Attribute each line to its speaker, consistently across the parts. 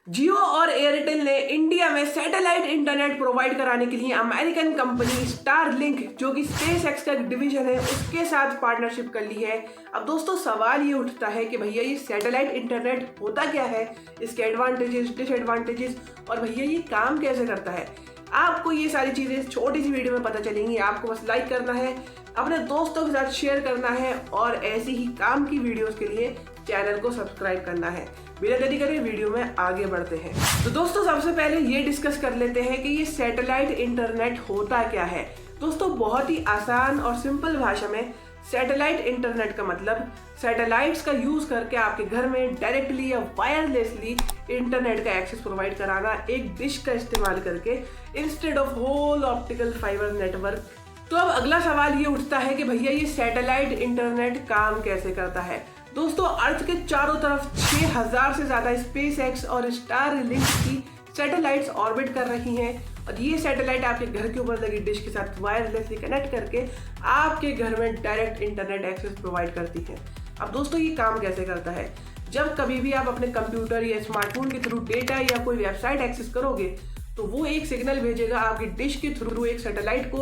Speaker 1: जियो और एयरटेल ने इंडिया में सैटेलाइट इंटरनेट प्रोवाइड कराने के लिए अमेरिकन कंपनी स्टारलिंक, जो कि स्पेसएक्स का डिवीजन है, उसके साथ पार्टनरशिप कर ली है। अब दोस्तों सवाल ये उठता है कि भैया ये सैटेलाइट इंटरनेट होता क्या है, इसके एडवांटेजेस, डिसएडवांटेजेस और भैया ये काम कैसे करता है। आपको ये सारी चीज़ें छोटी सी वीडियो में पता चलेंगी। आपको बस लाइक करना है, अपने दोस्तों के साथ शेयर करना है और ऐसी ही काम की वीडियोस के लिए चैनल को सब्सक्राइब करना है। बिना देरी करे वीडियो में आगे बढ़ते हैं। तो दोस्तों सबसे पहले ये डिस्कस कर लेते हैं कि ये सैटेलाइट इंटरनेट होता क्या है। दोस्तों बहुत ही आसान और सिंपल भाषा में सैटेलाइट इंटरनेट का मतलब सैटेलाइट्स का यूज करके आपके घर में डायरेक्टली या वायरलेसली इंटरनेट का एक्सेस प्रोवाइड कराना, एक डिश का इस्तेमाल करके instead of whole optical fibre network. तो अब अगला सवाल ये उठता है कि भैया ये सैटेलाइट इंटरनेट काम कैसे करता है। दोस्तों अर्थ के चारों तरफ 6000 से ज्यादा स्पेसएक्स और स्टारलिंक की सैटेलाइट्स ऑर्बिट कर रही हैं और ये सैटेलाइट आपके घर के ऊपर लगी डिश के साथ वायरलेसली कनेक्ट करके आपके घर में डायरेक्ट इंटरनेट एक्सेस प्रोवाइड करती हैं। अब दोस्तों ये काम कैसे करता है, जब कभी भी आप अपने कंप्यूटर या स्मार्टफोन के थ्रू डेटा या कोई वेबसाइट एक्सेस करोगे तो वो एक सिग्नल भेजेगा आपकी डिश के थ्रू एक सैटेलाइट को,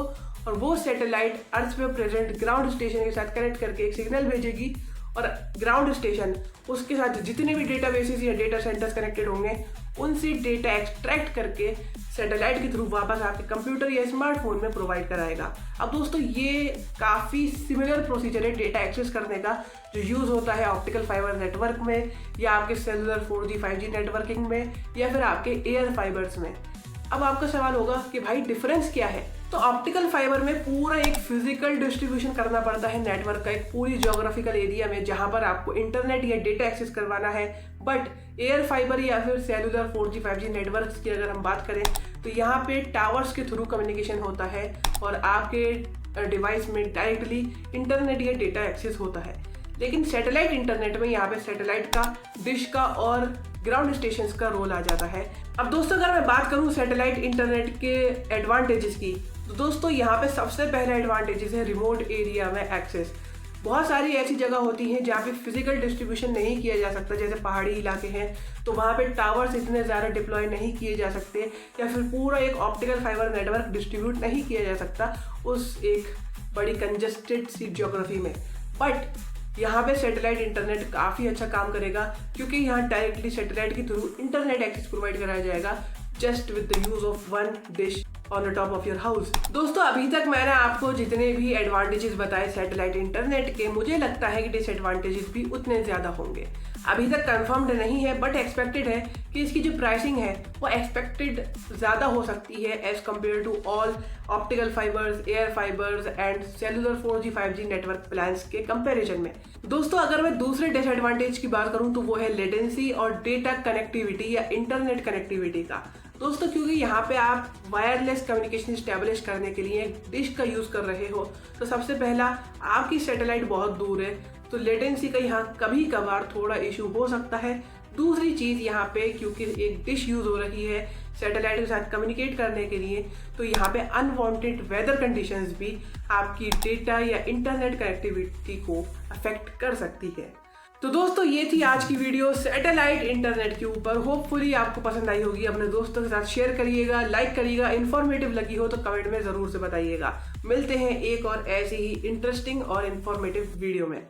Speaker 1: और वो सैटेलाइट अर्थ पे प्रेजेंट ग्राउंड स्टेशन के साथ कनेक्ट करके एक सिग्नल भेजेगी और ग्राउंड स्टेशन उसके साथ जितने भी डेटाबेसेस या डेटा सेंटर्स कनेक्टेड होंगे उनसे डेटा एक्सट्रैक्ट करके सैटेलाइट के थ्रू वापस आपके कंप्यूटर या स्मार्टफोन में प्रोवाइड कराएगा। अब दोस्तों ये काफ़ी सिमिलर प्रोसीजर है डेटा एक्सेस करने का जो यूज़ होता है ऑप्टिकल फाइबर नेटवर्क में या आपके सेलुलर 4G 5G नेटवर्किंग में या फिर आपके एयर फाइबर्स में। अब आपका सवाल होगा कि भाई डिफरेंस क्या है। तो ऑप्टिकल फाइबर में पूरा एक फिजिकल डिस्ट्रीब्यूशन करना पड़ता है नेटवर्क का, एक पूरी ज्योग्राफिकल एरिया में जहां पर आपको इंटरनेट या डेटा एक्सेस करवाना है। बट एयर फाइबर या फिर सेलुलर 4G 5G नेटवर्क्स की अगर हम बात करें तो यहाँ पे टावर्स के थ्रू कम्युनिकेशन होता है और आपके डिवाइस में डायरेक्टली इंटरनेट या डेटा एक्सेस होता है। लेकिन सैटेलाइट इंटरनेट में यहाँ पे सैटेलाइट का, डिश का और ग्राउंड स्टेशंस का रोल आ जाता है। अब दोस्तों अगर मैं बात करूँ सैटेलाइट इंटरनेट के एडवांटेजेस की, तो दोस्तों यहाँ पे सबसे पहला एडवांटेजेस है रिमोट एरिया में एक्सेस। बहुत सारी ऐसी जगह होती हैं जहाँ पे फिजिकल डिस्ट्रीब्यूशन नहीं किया जा सकता, जैसे पहाड़ी इलाके हैं तो वहाँ पे टावर्स इतने ज़्यादा डिप्लॉय नहीं किए जा सकते या फिर पूरा एक ऑप्टिकल फाइबर नेटवर्क डिस्ट्रीब्यूट नहीं किया जा सकता उस एक बड़ी कंजेस्टेड सी ज्योग्राफी में। बट यहाँ पे सैटेलाइट इंटरनेट काफ़ी अच्छा काम करेगा क्योंकि यहाँ डायरेक्टली सैटेलाइट के थ्रू इंटरनेट एक्सेस प्रोवाइड कराया जाएगा just with the use of one dish on the top of your house. दोस्तों अभी तक मैंने आपको जितने भी एडवांटेजेस बताए सैटेलाइट इंटरनेट के, मुझे लगता है कि डिसएडवांटेजेस भी उतने ज़्यादा होंगे। अभी तक कंफर्म्ड नहीं है बट एक्सपेक्टेड है कि इसकी जो प्राइसिंग है वो एक्सपेक्टेड ज़्यादा हो सकती है as compare to all optical fibres, air fibres and cellular 4G 5G network plans के कंपैरिजन में। दोस्तों अगर मैं दूसरे डिसएडवांटेज की बात करूं तो वो है लेटेंसी और डेटा कनेक्टिविटी या इंटरनेट कनेक्टिविटी का। दोस्तों क्योंकि यहाँ पे आप वायरलेस कम्युनिकेशन इस्टेब्लिश करने के लिए डिश का यूज़ कर रहे हो तो सबसे पहला आपकी सैटेलाइट बहुत दूर है तो लेटेंसी का यहाँ कभी कभार थोड़ा इशू हो सकता है। दूसरी चीज़ यहाँ पे क्योंकि एक डिश यूज़ हो रही है सैटेलाइट के साथ कम्युनिकेट करने के लिए तो यहाँ पे अनवांटेड वेदर कंडीशंस भी आपकी डेटा या इंटरनेट कनेक्टिविटी को अफेक्ट कर सकती है। तो दोस्तों ये थी आज की वीडियो सैटेलाइट इंटरनेट के ऊपर। होपफुली आपको पसंद आई होगी। अपने दोस्तों के साथ शेयर करिएगा, लाइक करिएगा। इन्फॉर्मेटिव लगी हो तो कमेंट में ज़रूर से बताइएगा। मिलते हैं एक और ऐसी ही इंटरेस्टिंग और इन्फॉर्मेटिव वीडियो में।